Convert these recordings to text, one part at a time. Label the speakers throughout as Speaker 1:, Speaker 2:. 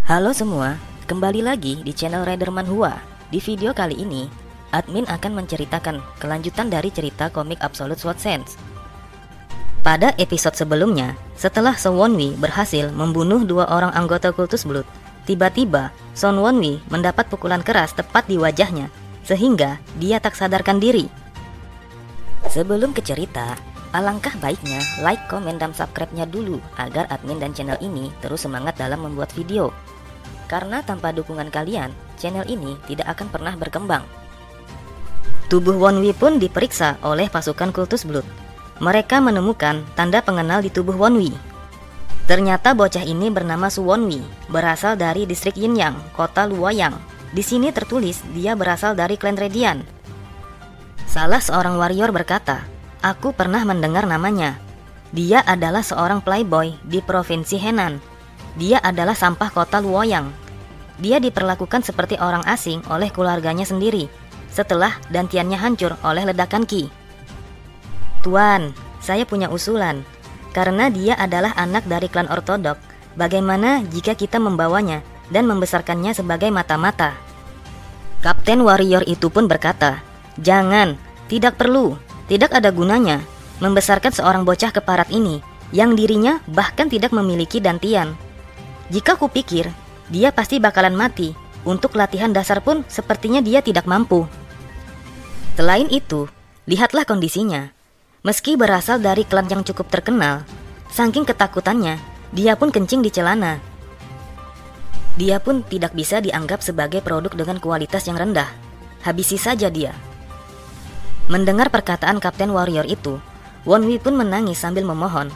Speaker 1: Halo semua, kembali lagi di channel Riderman Hua. Di video kali ini, admin akan menceritakan kelanjutan dari cerita komik Absolute Sword Sense. Pada episode sebelumnya, setelah Son Wonwi berhasil membunuh dua orang anggota Kultus Blood, tiba-tiba Son Wonwi mendapat pukulan keras tepat di wajahnya, sehingga dia tak sadarkan diri. Sebelum ke cerita, alangkah baiknya like, komen, dan subscribe-nya dulu agar admin dan channel ini terus semangat dalam membuat video. Karena tanpa dukungan kalian, channel ini tidak akan pernah berkembang. Tubuh Wonwi pun diperiksa oleh pasukan Kultus Blood. Mereka menemukan tanda pengenal di tubuh Wonwi. Ternyata bocah ini bernama Su Wonwi, berasal dari distrik Yinyang, kota Luoyang. Di sini tertulis dia berasal dari klan Radiant. Salah seorang warrior berkata, "Aku pernah mendengar namanya. Dia adalah seorang playboy di provinsi Henan. Dia adalah sampah kota Luoyang. Dia diperlakukan seperti orang asing oleh keluarganya sendiri setelah dantiannya hancur oleh ledakan Ki. Tuan, saya punya usulan. Karena dia adalah anak dari klan ortodok, bagaimana jika kita membawanya dan membesarkannya sebagai mata-mata?" Kapten warrior itu pun berkata, "Jangan, tidak perlu, tidak ada gunanya membesarkan seorang bocah keparat ini yang dirinya bahkan tidak memiliki dantian. Jika kupikir, dia pasti bakalan mati. Untuk latihan dasar pun sepertinya dia tidak mampu. Selain itu, lihatlah kondisinya. Meski berasal dari klan yang cukup terkenal, saking ketakutannya, dia pun kencing di celana. Dia pun tidak bisa dianggap sebagai produk dengan kualitas yang rendah. Habisi saja dia." Mendengar perkataan Kapten Warrior itu, Wonwi pun menangis sambil memohon,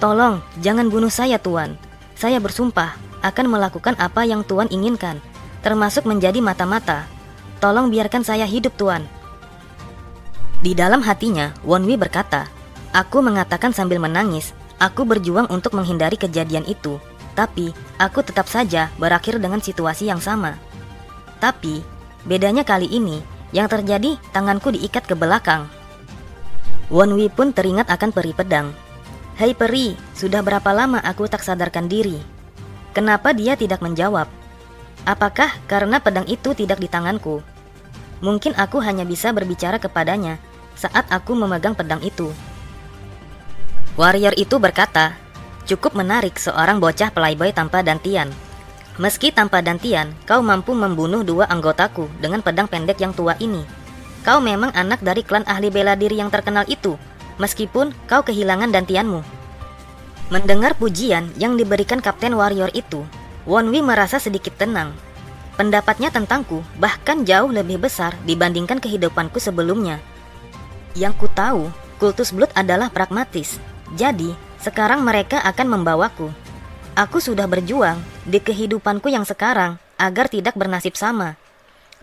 Speaker 1: "Tolong, jangan bunuh saya, Tuan. Saya bersumpah akan melakukan apa yang Tuan inginkan, termasuk menjadi mata-mata. Tolong biarkan saya hidup, Tuan." Di dalam hatinya, Wonwi berkata, "Aku mengatakan sambil menangis, aku berjuang untuk menghindari kejadian itu, tapi aku tetap saja berakhir dengan situasi yang sama. Tapi, bedanya kali ini, yang terjadi tanganku diikat ke belakang." Wonwi pun teringat akan peri pedang. "Hei peri, sudah berapa lama aku tak sadarkan diri?" Kenapa dia tidak menjawab? Apakah karena pedang itu tidak di tanganku? Mungkin aku hanya bisa berbicara kepadanya saat aku memegang pedang itu. Warrior itu berkata, "Cukup menarik seorang bocah playboy tanpa dantian. Meski tanpa dantian, kau mampu membunuh dua anggotaku dengan pedang pendek yang tua ini. Kau memang anak dari klan ahli bela diri yang terkenal itu, meskipun kau kehilangan dantianmu." Mendengar pujian yang diberikan Kapten Warrior itu, Wonwi merasa sedikit tenang. Pendapatnya tentangku bahkan jauh lebih besar dibandingkan kehidupanku sebelumnya. Yang ku tahu, Kultus Blood adalah pragmatis. Jadi, sekarang mereka akan membawaku. Aku sudah berjuang di kehidupanku yang sekarang agar tidak bernasib sama.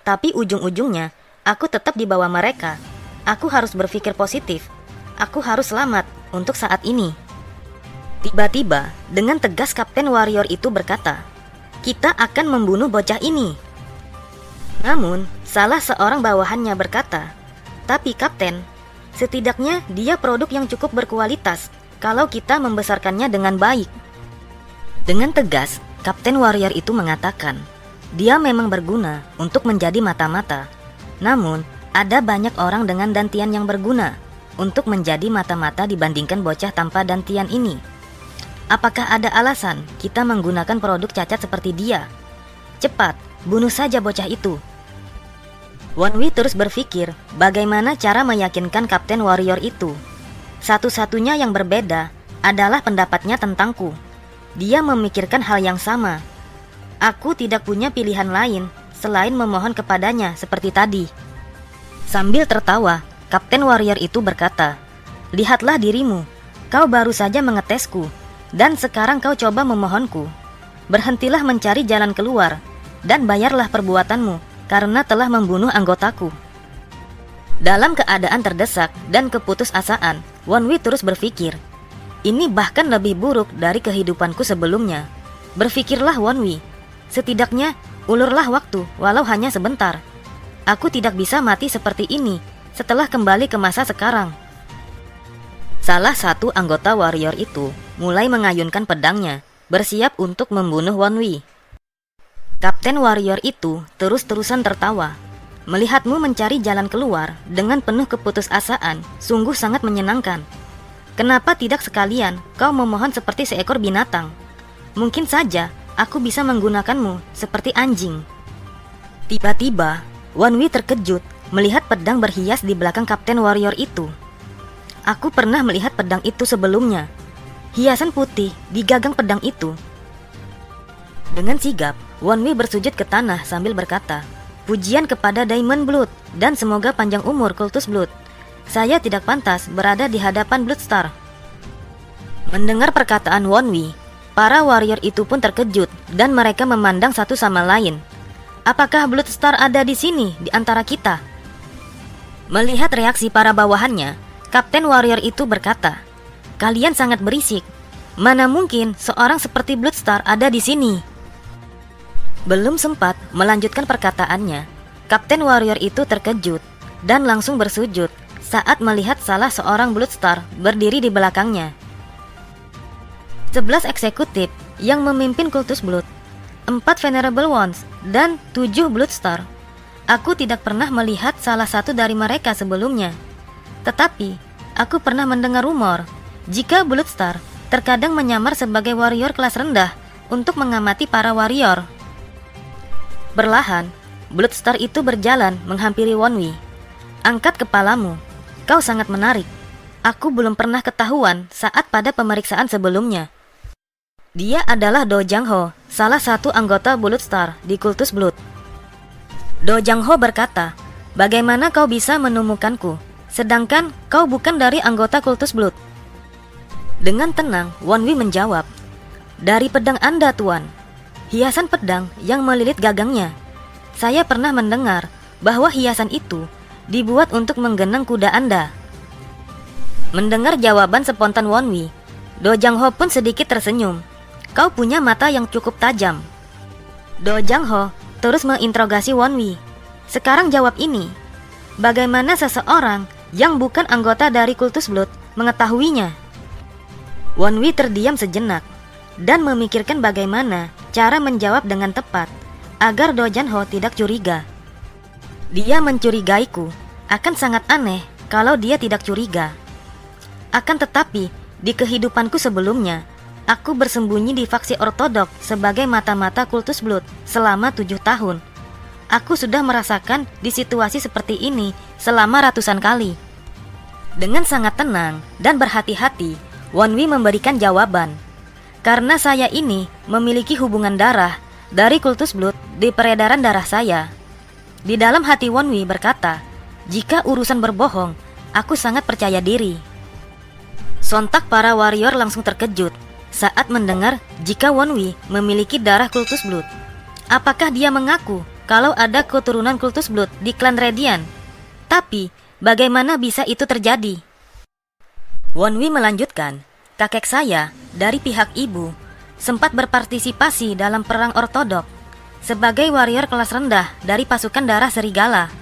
Speaker 1: Tapi ujung-ujungnya, aku tetap di bawah mereka. Aku harus berpikir positif. Aku harus selamat untuk saat ini. Tiba-tiba, dengan tegas Kapten Warrior itu berkata, "Kita akan membunuh bocah ini." Namun, salah seorang bawahannya berkata, "Tapi Kapten, setidaknya dia produk yang cukup berkualitas kalau kita membesarkannya dengan baik." Dengan tegas, Kapten Warrior itu mengatakan, dia memang berguna untuk menjadi mata-mata. Namun, ada banyak orang dengan dantian yang berguna untuk menjadi mata-mata dibandingkan bocah tanpa dantian ini. Apakah ada alasan kita menggunakan produk cacat seperti dia? Cepat, bunuh saja bocah itu. Wonwi terus berpikir bagaimana cara meyakinkan Kapten Warrior itu. Satu-satunya yang berbeda adalah pendapatnya tentangku. Dia memikirkan hal yang sama. Aku tidak punya pilihan lain selain memohon kepadanya seperti tadi. Sambil tertawa, Kapten Warrior itu berkata, "Lihatlah dirimu, kau baru saja mengetesku. Dan sekarang kau coba memohonku. Berhentilah mencari jalan keluar dan bayarlah perbuatanmu karena telah membunuh anggotaku." Dalam keadaan terdesak dan keputusasaan, Wonwi terus berpikir, ini bahkan lebih buruk dari kehidupanku sebelumnya. Berpikirlah Wonwi, setidaknya ulurlah waktu walau hanya sebentar. Aku tidak bisa mati seperti ini setelah kembali ke masa sekarang. Salah satu anggota warrior itu mulai mengayunkan pedangnya, bersiap untuk membunuh Wonwi. Kapten warrior itu terus-terusan tertawa. Melihatmu mencari jalan keluar dengan penuh keputusasaan sungguh sangat menyenangkan. Kenapa tidak sekalian kau memohon seperti seekor binatang? Mungkin saja aku bisa menggunakanmu seperti anjing. Tiba-tiba, Wonwi terkejut melihat pedang berhias di belakang Kapten warrior itu. Aku pernah melihat pedang itu sebelumnya. Hiasan putih di gagang pedang itu. Dengan sigap, Wonwi bersujud ke tanah sambil berkata, "Pujian kepada Diamond Blood dan semoga panjang umur Kultus Blood. Saya tidak pantas berada di hadapan Bloodstar." Mendengar perkataan Wonwi, para warrior itu pun terkejut dan mereka memandang satu sama lain. Apakah Bloodstar ada di sini di antara kita? Melihat reaksi para bawahannya, Kapten warrior itu berkata, "Kalian sangat berisik. Mana mungkin seorang seperti Bloodstar ada di sini?" Belum sempat melanjutkan perkataannya, Kapten warrior itu terkejut dan langsung bersujud saat melihat salah seorang Bloodstar berdiri di belakangnya. 11 eksekutif yang memimpin Kultus Blood, 4 Venerable Ones, dan 7 Bloodstar. Aku tidak pernah melihat salah satu dari mereka sebelumnya. Tetapi, aku pernah mendengar rumor jika Bloodstar terkadang menyamar sebagai warrior kelas rendah untuk mengamati para warrior. Perlahan, Bloodstar itu berjalan menghampiri Wonwi. "Angkat kepalamu, kau sangat menarik. Aku belum pernah ketahuan saat pada pemeriksaan sebelumnya." Dia adalah Do Jang Ho, salah satu anggota Bloodstar di Kultus Blood. Do Jang Ho berkata, "Bagaimana kau bisa menemukanku, sedangkan kau bukan dari anggota Kultus Blood?" Dengan tenang, Wonwi menjawab, "Dari pedang Anda, Tuan. Hiasan pedang yang melilit gagangnya. Saya pernah mendengar bahwa hiasan itu dibuat untuk menggenang kuda Anda." Mendengar jawaban spontan Wonwi, Do Jang Ho pun sedikit tersenyum. "Kau punya mata yang cukup tajam." Do Jang Ho terus menginterogasi Wonwi. "Sekarang jawab ini. Bagaimana seseorang yang bukan anggota dari Kultus Blood mengetahuinya?" Wonwi terdiam sejenak dan memikirkan bagaimana cara menjawab dengan tepat agar Do Jang Ho tidak curiga. Dia mencurigaiku. Akan sangat aneh kalau dia tidak curiga. Akan tetapi, di kehidupanku sebelumnya, aku bersembunyi di faksi ortodok sebagai mata-mata Kultus Blood selama 7 tahun. Aku sudah merasakan di situasi seperti ini selama ratusan kali. Dengan sangat tenang dan berhati-hati, Wonwi memberikan jawaban. "Karena saya ini memiliki hubungan darah dari Kultus Blood di peredaran darah saya." Di dalam hati Wonwi berkata, "Jika urusan berbohong, aku sangat percaya diri." Sontak para warrior langsung terkejut saat mendengar jika Wonwi memiliki darah Kultus Blood. Apakah dia mengaku kalau ada keturunan Kultus Blood di klan Radiant? Tapi, bagaimana bisa itu terjadi? Wonwi melanjutkan, "Kakek saya dari pihak ibu sempat berpartisipasi dalam perang ortodok sebagai warrior kelas rendah dari pasukan darah serigala.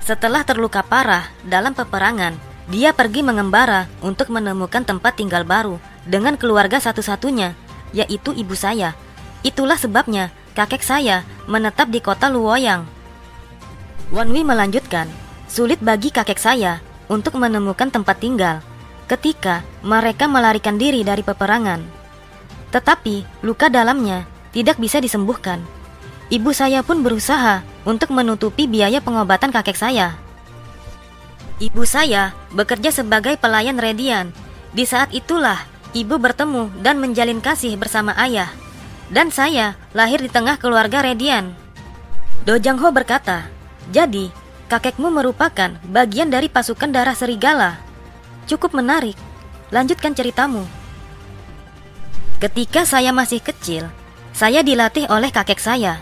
Speaker 1: Setelah terluka parah dalam peperangan, dia pergi mengembara untuk menemukan tempat tinggal baru dengan keluarga satu-satunya, yaitu ibu saya. Itulah sebabnya kakek saya menetap di kota Luoyang." Wonwi melanjutkan, "Sulit bagi kakek saya untuk menemukan tempat tinggal ketika mereka melarikan diri dari peperangan. Tetapi luka dalamnya tidak bisa disembuhkan. Ibu saya pun berusaha untuk menutupi biaya pengobatan kakek saya. Ibu saya bekerja sebagai pelayan Radiant. Di saat itulah ibu bertemu dan menjalin kasih bersama ayah. Dan saya lahir di tengah keluarga Radiant." Do Jang Ho berkata, "Jadi, kakekmu merupakan bagian dari pasukan darah serigala. Cukup menarik. Lanjutkan ceritamu." "Ketika saya masih kecil, saya dilatih oleh kakek saya.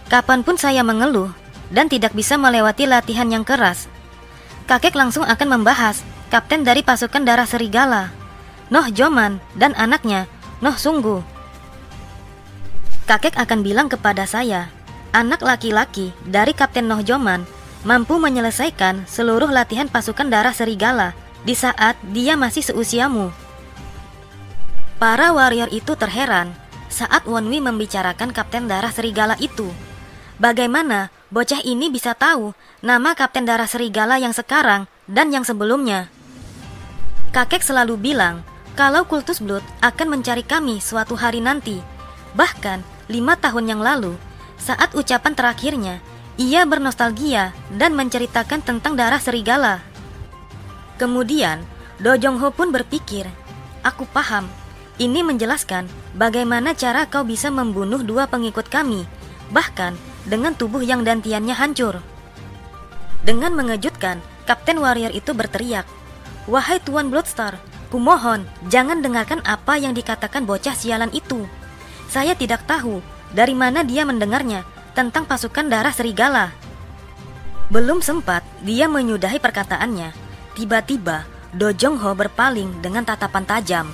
Speaker 1: Kapanpun saya mengeluh dan tidak bisa melewati latihan yang keras, kakek langsung akan membahas kapten dari pasukan darah serigala, Noh Joman, dan anaknya, Noh Sunggu. Kakek akan bilang kepada saya, anak laki-laki dari Kapten Noh Joman mampu menyelesaikan seluruh latihan pasukan darah serigala di saat dia masih seusiamu." Para warrior itu terheran saat Wonwi membicarakan Kapten Darah Serigala itu. Bagaimana bocah ini bisa tahu nama Kapten Darah Serigala yang sekarang dan yang sebelumnya? Kakek selalu bilang kalau Kultus Blood akan mencari kami suatu hari nanti. Bahkan 5 tahun yang lalu, saat ucapan terakhirnya, ia bernostalgia dan menceritakan tentang darah serigala. Kemudian, Do Jong Ho pun berpikir, aku paham, ini menjelaskan bagaimana cara kau bisa membunuh 2 pengikut kami, bahkan dengan tubuh yang dantiannya hancur. Dengan mengejutkan, Kapten Warrior itu berteriak, wahai Tuan Bloodstar, kumohon jangan dengarkan apa yang dikatakan bocah sialan itu. Saya tidak tahu dari mana dia mendengarnya tentang pasukan darah serigala. Belum sempat dia menyudahi perkataannya, tiba-tiba Do Jong Ho berpaling dengan tatapan tajam.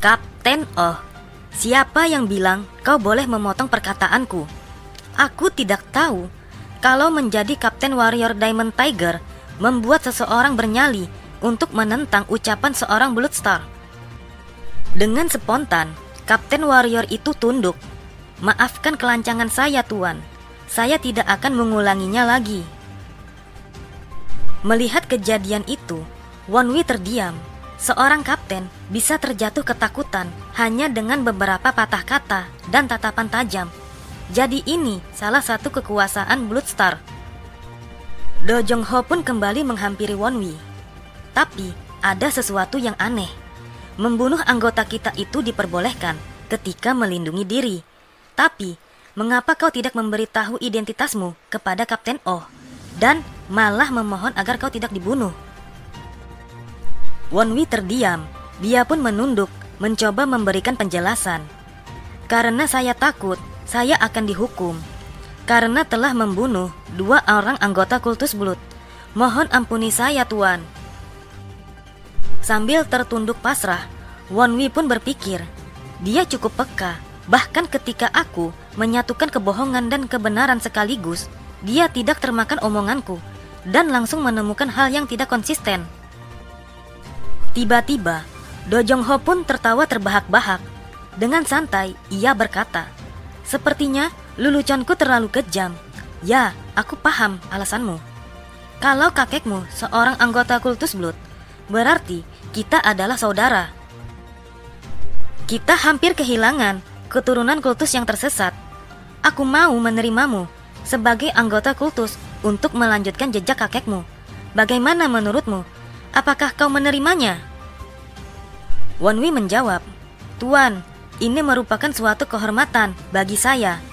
Speaker 1: Kapten Oh, siapa yang bilang kau boleh memotong perkataanku? Aku tidak tahu kalau menjadi Kapten Warrior Diamond Tiger membuat seseorang bernyali untuk menentang ucapan seorang Bloodstar. Dengan spontan, Kapten Warrior itu tunduk. Maafkan kelancangan saya, Tuan. Saya tidak akan mengulanginya lagi. Melihat kejadian itu, Wonwi terdiam. Seorang kapten bisa terjatuh ketakutan hanya dengan beberapa patah kata dan tatapan tajam. Jadi ini salah satu kekuasaan Bloodstar. Do Jong Ho pun kembali menghampiri Wonwi. Tapi ada sesuatu yang aneh. Membunuh anggota kita itu diperbolehkan ketika melindungi diri. Tapi, mengapa kau tidak memberitahu identitasmu kepada Kapten Oh dan malah memohon agar kau tidak dibunuh? Wonwi terdiam. Dia pun menunduk, mencoba memberikan penjelasan. Karena saya takut, saya akan dihukum. Karena telah membunuh 2 orang anggota Kultus Blood. Mohon ampuni saya, Tuan. Sambil tertunduk pasrah, Wonwi pun berpikir, dia cukup peka. Bahkan ketika aku menyatukan kebohongan dan kebenaran sekaligus, dia tidak termakan omonganku dan langsung menemukan hal yang tidak konsisten. Tiba-tiba, Do Jong Ho pun tertawa terbahak-bahak. Dengan santai, ia berkata, sepertinya leluconku terlalu kejam. Ya, aku paham alasanmu. Kalau kakekmu seorang anggota Kultus Blood, berarti kita adalah saudara. Kita hampir kehilangan keturunan kultus yang tersesat. Aku mau menerimamu sebagai anggota kultus untuk melanjutkan jejak kakekmu. Bagaimana menurutmu? Apakah kau menerimanya? Wonwi menjawab, Tuan, ini merupakan suatu kehormatan bagi saya.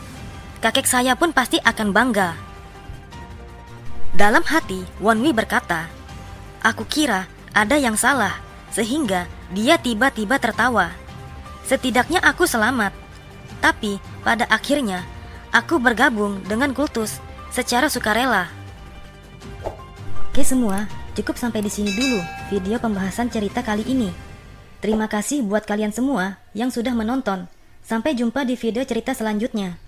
Speaker 1: Kakek saya pun pasti akan bangga. Dalam hati, Wonwi berkata, aku kira ada yang salah, sehingga dia tiba-tiba tertawa. Setidaknya aku selamat. Tapi pada akhirnya, aku bergabung dengan kultus secara sukarela. Oke semua, cukup sampai di sini dulu video pembahasan cerita kali ini. Terima kasih buat kalian semua yang sudah menonton. Sampai jumpa di video cerita selanjutnya.